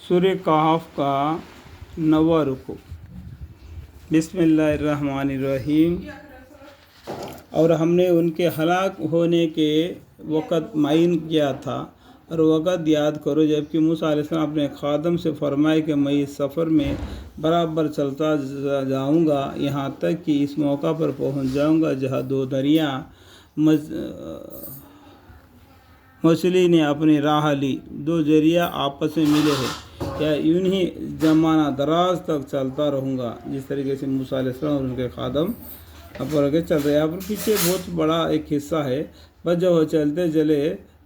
सूरह कहफ का 9वां रुकू। बिस्मिल्लाहिर्रहमानिर्रहीम। और हमने उनके हलाक होने के वक़्त मुय्यन किया था और वक़्त याद करो जबकि मूसा अलैहिस्सलाम अपने खादम से फरमाए कि मैं इस सफ़र में बराबर चलता जाऊँगा यहाँ तक कि इस मौका पर पहुँच जाऊँगा जहाँ दो दरिया मछली ने अपनी राह ली, दो जरिया आपस में मिले हैं, या यूं ही ज़माना दराज तक चलता रहूँगा। जिस तरीके से मूसा अलैहिस्सलाम और उनके खादम पर आगे चल रहे। यहाँ पर पीछे बहुत बड़ा एक हिस्सा है। बस जब वो चलते चले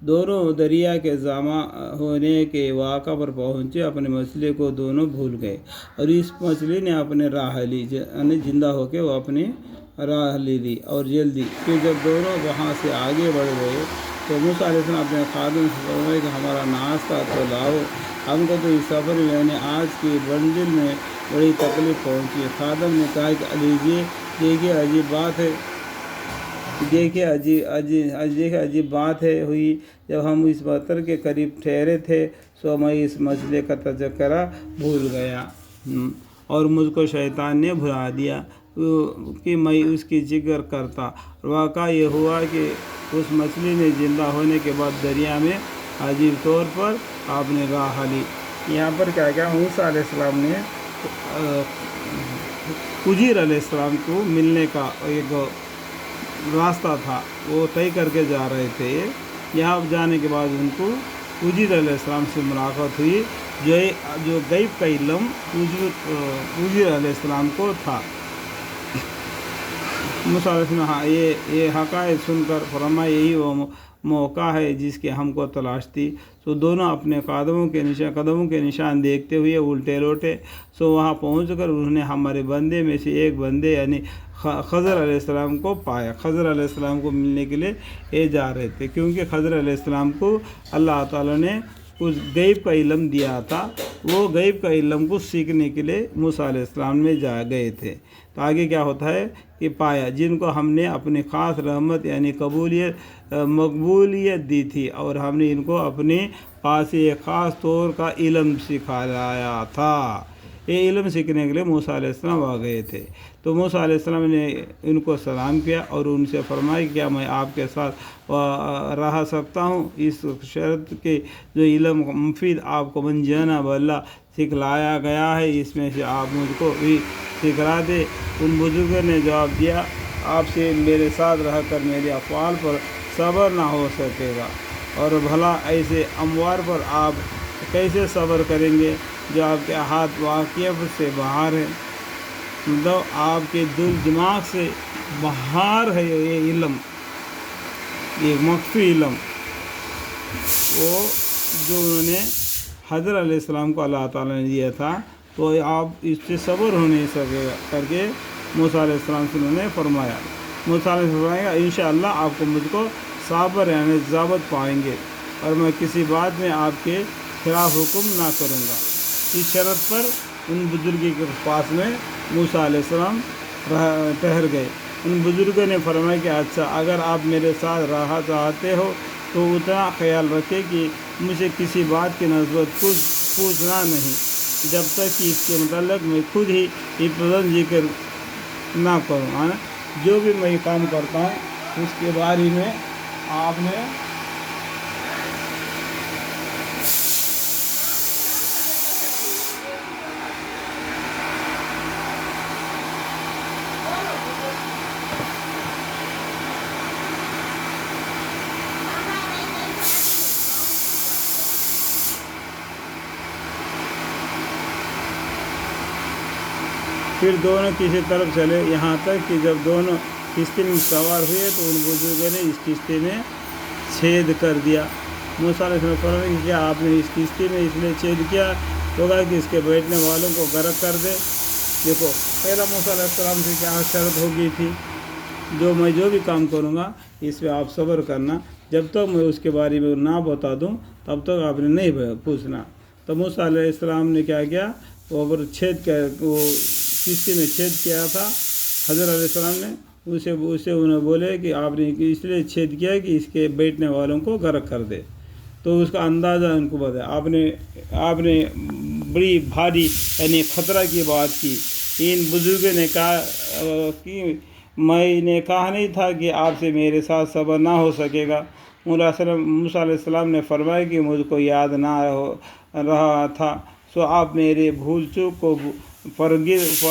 दोनों दरिया के जमा होने के वाक़ा पर पहुँचे, अपने मछली को दोनों भूल गए और इस मछली ने अपने राह ली, यानी जिंदा होकर वो अपनी राह ली और जल्दी। फिर जब दोनों वहाँ से आगे बढ़ गए तो मूसा अलैहिस्सलाम अपने खादम से फरमाए कि हमारा नाश्ता तो लाओ, हमको तो इस सफ़र में यानी आज की मंजिल में बड़ी तकलीफ़ पहुँची। खादम ने कहा कि लीजिए, देखिए अजीब बात है, देखिए अजीब बात है हुई। जब हम इस बतर के करीब ठहरे थे तो मैं इस मछली का तज़किरा भूल गया और मुझको शैतान ने भुला दिया कि मैं उसकी जिक्र करता। वाक़ा ये हुआ कि उस मछली ने ज़िंदा होने के बाद दरिया में अजीब तौर पर आपने राह ली। यहाँ पर क्या क्या मूसा अलैहिस्सलाम ने खिज़र अलैहिस्सलाम को मिलने का एक रास्ता था, वो तय करके जा रहे थे। यहाँ जाने के बाद उनको खिज़र अलैहिस्सलाम से मुलाकात हुई, जो गैब का इल्म खिज़र अलैहिस्सलाम को था। मूसा अलैहिस्सलाम हाँ ये हक़ाइक़ सुनकर फरमाया यही वो मौका है जिसकी हमको तलाश थी। तो दोनों अपने कदमों के निशान देखते हुए उल्टे लौटे। सो वहाँ पहुँचकर उन्होंने हमारे बंदे में से एक बंदे यानी खज़र अलैहिस्सलाम को पाया। खज़र अलैहिस्सलाम को मिलने के लिए ये जा रहे थे, क्योंकि खज़र अलैहिस्सलाम को अल्लाह ताला ने कुछ गैब का इल्म दिया था। वो गैब का इल्म को सीखने के लिए मूसा अलैहिस्सलाम में जा गए थे। तो आगे क्या होता है कि पाया जिनको हमने अपनी ख़ास रहमत यानी मकबूलियत दी थी और हमने इनको अपने पास एक ख़ास तौर का इल्म सिखाया था। ये इल्म सीखने के लिए मूसा अलैहिस्सलाम आ गए थे। तो मूसा अलैहिस्सलाम ने इनको सलाम किया और उनसे फरमाया क्या मैं आपके साथ रह सकता हूँ, इस शर्त के जो इल्म मुफीद आपको मंजाना बल्ला सिखलाया गया है इसमें से आप मुझको भी सिखला दे। उन बुजुर्गों ने जवाब दिया आपसे मेरे साथ रह कर मेरे अफ़आल पर सब्र ना हो सकेगा और भला ऐसे अमवार पर आप कैसे सब्र करेंगे जो आपके हाथ वाक़ियत से बाहर है, मतलब आपके दिल दिमाग से बाहर है ये इल्म, ये मख्फी इल्म वो जो उन्होंने हज़रत अलैहिस्सलाम को अल्लाह ताला ने दिया था। तो आप इससे सब्र हो नहीं सकेगा करके मूसा अलैहिस्सलाम से उन्होंने फरमाया। मूसा अलैहिस्सलाम फरमाएगा इंशाअल्लाह आपको मुझको साबर यानी ज़ाबत पाएंगे और मैं किसी बात में आपके खिलाफ हुक्म ना करूँगा। इस शर्त पर उन बुजुर्गों के पास में मूसा अलैहिस्सलाम ठहर गए। उन बुजुर्गों ने फरमाया कि अच्छा अगर आप मेरे साथ रहा चाहते हो तो उतना ख्याल रखें कि मुझे किसी बात की नस्बत कुछ पूछना नहीं जब तक कि इसके मतलब मैं खुद ही इब्तदान जिक्र ना करूँ, है ना। जो भी मैं काम करता हूँ उसके बारे में आपने फिर दोनों किसी तरफ चले, यहाँ तक कि जब दोनों किश्ती में सवार हुए तो उन बुजुर्गों ने इस किश्ती में छेद कर दिया। मूसा अलैहिस्सलाम फरमाया कि क्या आपने इस किश्ती में इसलिए छेद किया होगा कि इसके बैठने वालों को गर्क कर दे। देखो पहला मूसा अलैहिस्सलाम से क्या शर्त हो गई थी, जो भी काम करूँगा इस पर आप सब्र करना, जब तक मैं उसके बारे में ना बता दूँ तब तक आपने नहीं पूछना। तो मूसा अलैहिस्सलाम ने क्या किया, वो पर छेद किया, वो किश्ती में छेद किया था। हज़रत अलैहिस्सलाम ने उसे उन्हें बोले कि आपने इसलिए छेद किया कि इसके बैठने वालों को गर्क कर दे। तो उसका अंदाज़ा उनको बताया। आपने بڑی بھاری یعنی خطرہ کی بات کی. ان بزرگوں نے کہا کہ میں نے کہا نہیں تھا کہ آپ سے میرے ساتھ صبر نہ ہو سکے گا. موسیٰ علیہ السلام نے فرمایا کہ مجھ کو یاد نہ رہا تھا، سو آپ میرے بھول چوک کو فرگرفت